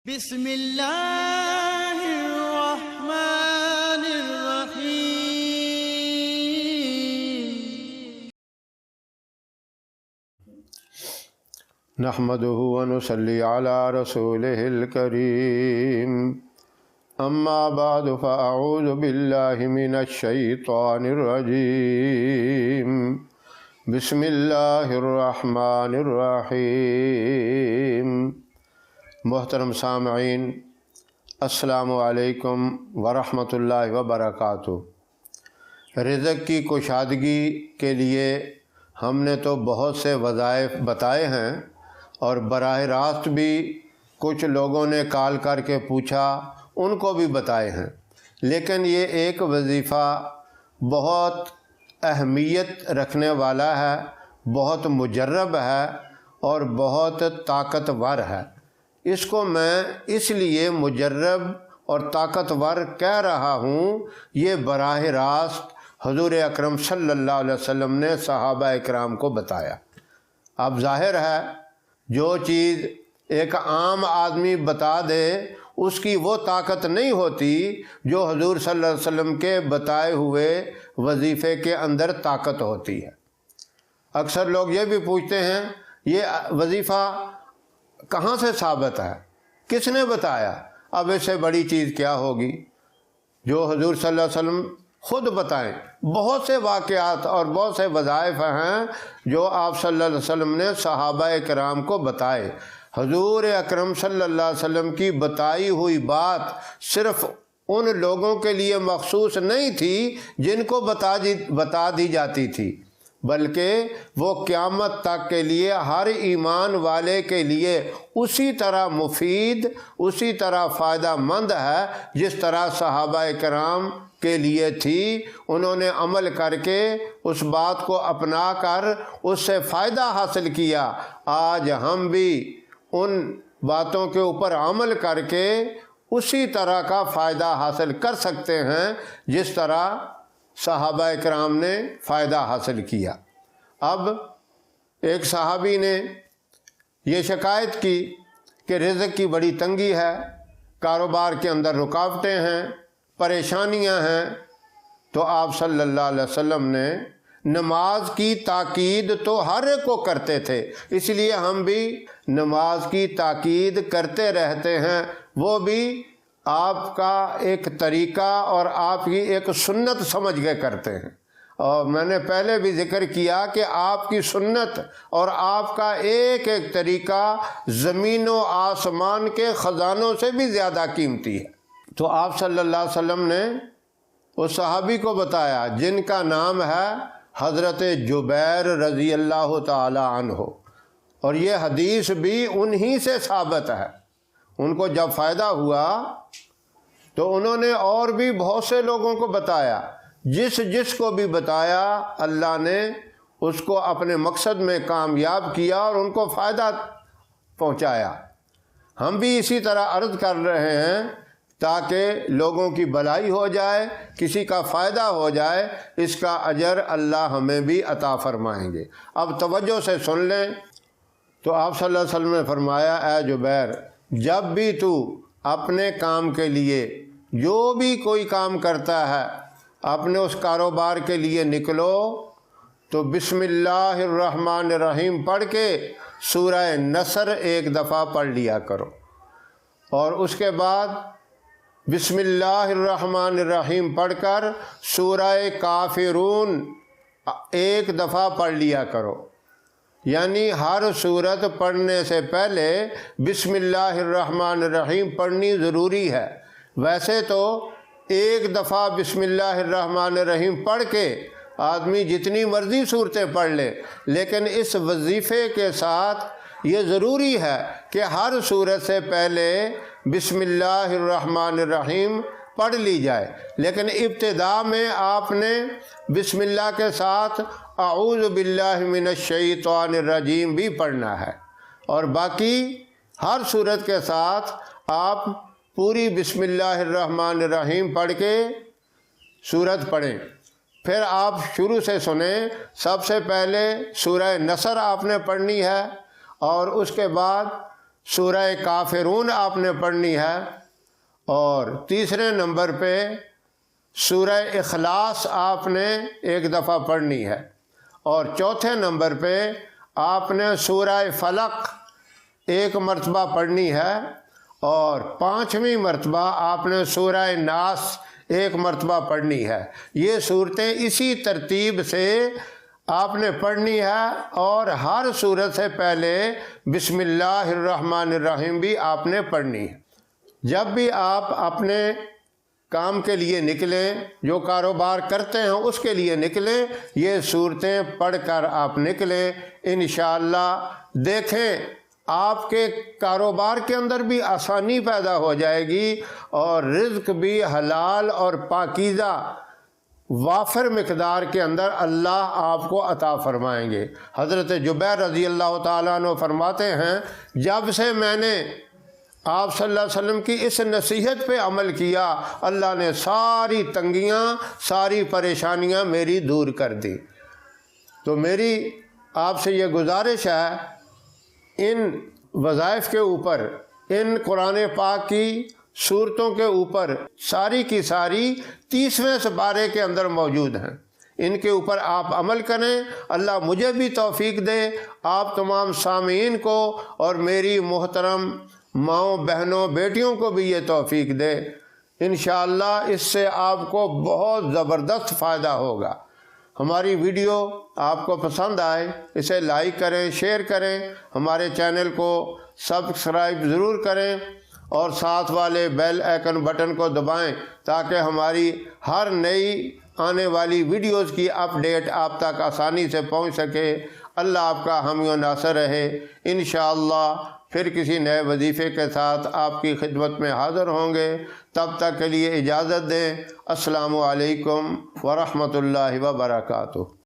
بسم اللہ الرحمن الرحیم نحمدہ ونصلی علی رسولہ الکریم اما بعد فاعوذ باللہ من الشیطان الرجیم بسم اللہ الرحمن الرحیم۔ محترم سامعین، السلام علیکم ورحمۃ اللہ وبرکاتہ۔ رزق کی کشادگی کے لیے ہم نے تو بہت سے وظائف بتائے ہیں، اور براہ راست بھی کچھ لوگوں نے کال کر کے پوچھا، ان کو بھی بتائے ہیں، لیکن یہ ایک وظیفہ بہت اہمیت رکھنے والا ہے، بہت مجرب ہے اور بہت طاقتور ہے۔ اس کو میں اس لیے مجرب اور طاقتور کہہ رہا ہوں، یہ براہ راست حضور اکرم صلی اللہ علیہ وسلم نے صحابہ اکرام کو بتایا۔ اب ظاہر ہے جو چیز ایک عام آدمی بتا دے اس کی وہ طاقت نہیں ہوتی جو حضور صلی اللہ علیہ وسلم کے بتائے ہوئے وظیفے کے اندر طاقت ہوتی ہے۔ اکثر لوگ یہ بھی پوچھتے ہیں یہ وظیفہ کہاں سے ثابت ہے، کس نے بتایا؟ اب اس سے بڑی چیز کیا ہوگی جو حضور صلی اللہ علیہ وسلم خود بتائیں۔ بہت سے واقعات اور بہت سے وظائف ہیں جو آپ صلی اللہ علیہ وسلم نے صحابہ کرام کو بتائے۔ حضور اکرم صلی اللہ علیہ وسلم کی بتائی ہوئی بات صرف ان لوگوں کے لیے مخصوص نہیں تھی جن کو بتا دی جاتی تھی، بلکہ وہ قیامت تک کے لیے ہر ایمان والے کے لیے اسی طرح مفید، اسی طرح فائدہ مند ہے جس طرح صحابہ کرام کے لیے تھی۔ انہوں نے عمل کر کے اس بات کو اپنا کر اس سے فائدہ حاصل کیا۔ آج ہم بھی ان باتوں کے اوپر عمل کر کے اسی طرح کا فائدہ حاصل کر سکتے ہیں جس طرح صحابہ کرام نے فائدہ حاصل کیا۔ اب ایک صحابی نے یہ شکایت کی کہ رزق کی بڑی تنگی ہے، کاروبار کے اندر رکاوٹیں ہیں، پریشانیاں ہیں، تو آپ صلی اللہ علیہ وسلم نے نماز کی تاکید تو ہر ایک کو کرتے تھے، اس لیے ہم بھی نماز کی تاکید کرتے رہتے ہیں۔ وہ بھی آپ کا ایک طریقہ اور آپ کی ایک سنت سمجھ کے کرتے ہیں، اور میں نے پہلے بھی ذکر کیا کہ آپ کی سنت اور آپ کا ایک ایک طریقہ زمین و آسمان کے خزانوں سے بھی زیادہ قیمتی ہے۔ تو آپ صلی اللہ علیہ وسلم نے اس صحابی کو بتایا جن کا نام ہے حضرت جبیر رضی اللہ تعالی عنہ، اور یہ حدیث بھی انہی سے ثابت ہے۔ ان کو جب فائدہ ہوا تو انہوں نے اور بھی بہت سے لوگوں کو بتایا، جس کو بھی بتایا اللہ نے اس کو اپنے مقصد میں کامیاب کیا اور ان کو فائدہ پہنچایا۔ ہم بھی اسی طرح عرض کر رہے ہیں تاکہ لوگوں کی بھلائی ہو جائے، کسی کا فائدہ ہو جائے، اس کا اجر اللہ ہمیں بھی عطا فرمائیں گے۔ اب توجہ سے سن لیں۔ تو آپ صلی اللہ علیہ وسلم نے فرمایا، اے جبیر، جب بھی تو اپنے کام کے لیے جو بھی کوئی کام کرتا ہے، اپنے اس کاروبار کے لیے نکلو تو بسم اللہ الرحمن الرحیم پڑھ کے سورہ نصر ایک دفعہ پڑھ لیا کرو، اور اس کے بعد بسم اللہ الرحمن الرحیم پڑھ کر سورہ کافرون ایک دفعہ پڑھ لیا کرو۔ یعنی ہر سورت پڑھنے سے پہلے بسم اللہ الرحمن الرحیم پڑھنی ضروری ہے۔ ویسے تو ایک دفعہ بسم اللہ الرحمن الرحیم پڑھ کے آدمی جتنی مرضی صورتیں پڑھ لے، لیکن اس وظیفے کے ساتھ یہ ضروری ہے کہ ہر صورت سے پہلے بسم اللہ الرحمن الرحیم پڑھ لی جائے، لیکن ابتدا میں آپ نے بسم اللہ کے ساتھ اعوذ باللہ من الشیطان الرجیم بھی پڑھنا ہے، اور باقی ہر صورت کے ساتھ آپ پوری بسم اللہ الرحمن الرحیم پڑھ کے صورت پڑھیں۔ پھر آپ شروع سے سنیں۔ سب سے پہلے سورہ نصر آپ نے پڑھنی ہے، اور اس کے بعد سورہ کافرون آپ نے پڑھنی ہے، اور تیسرے نمبر پہ سورہ اخلاص آپ نے ایک دفعہ پڑھنی ہے، اور چوتھے نمبر پہ آپ نے سورہ فلق ایک مرتبہ پڑھنی ہے، اور پانچویں مرتبہ آپ نے سورہ ناس ایک مرتبہ پڑھنی ہے۔ یہ صورتیں اسی ترتیب سے آپ نے پڑھنی ہے، اور ہر سورت سے پہلے بسم اللہ الرحمن الرحیم بھی آپ نے پڑھنی ہے۔ جب بھی آپ اپنے کام کے لیے نکلیں، جو کاروبار کرتے ہیں اس کے لیے نکلیں، یہ صورتیں پڑھ کر آپ نکلیں انشاءاللہ۔ دیکھیں آپ کے کاروبار کے اندر بھی آسانی پیدا ہو جائے گی، اور رزق بھی حلال اور پاکیزہ وافر مقدار کے اندر اللہ آپ کو عطا فرمائیں گے۔ حضرت جبیر رضی اللہ تعالیٰ عنہ فرماتے ہیں، جب سے میں نے آپ صلی اللہ علیہ وسلم کی اس نصیحت پہ عمل کیا، اللہ نے ساری تنگیاں، ساری پریشانیاں میری دور کر دی۔ تو میری آپ سے یہ گزارش ہے، ان وظائف کے اوپر، ان قرآن پاک کی صورتوں کے اوپر ساری کی ساری 30ویں سپارے کے اندر موجود ہیں، ان کے اوپر آپ عمل کریں۔ اللہ مجھے بھی توفیق دے، آپ تمام سامعین کو اور میری محترم ماؤں، بہنوں، بیٹیوں کو بھی یہ توفیق دے۔ انشاءاللہ اس سے آپ کو بہت زبردست فائدہ ہوگا۔ ہماری ویڈیو آپ کو پسند آئے اسے لائک کریں، شیئر کریں، ہمارے چینل کو سبسکرائب ضرور کریں، اور ساتھ والے بیل آئیکن بٹن کو دبائیں تاکہ ہماری ہر نئی آنے والی ویڈیوز کی اپڈیٹ آپ تک آسانی سے پہنچ سکے۔ اللہ آپ کا حامی و ناصر رہے۔ انشاءاللہ پھر کسی نئے وظیفے کے ساتھ آپ کی خدمت میں حاضر ہوں گے۔ تب تک کے لیے اجازت دیں۔ السلام علیکم ورحمۃ اللہ وبرکاتہ۔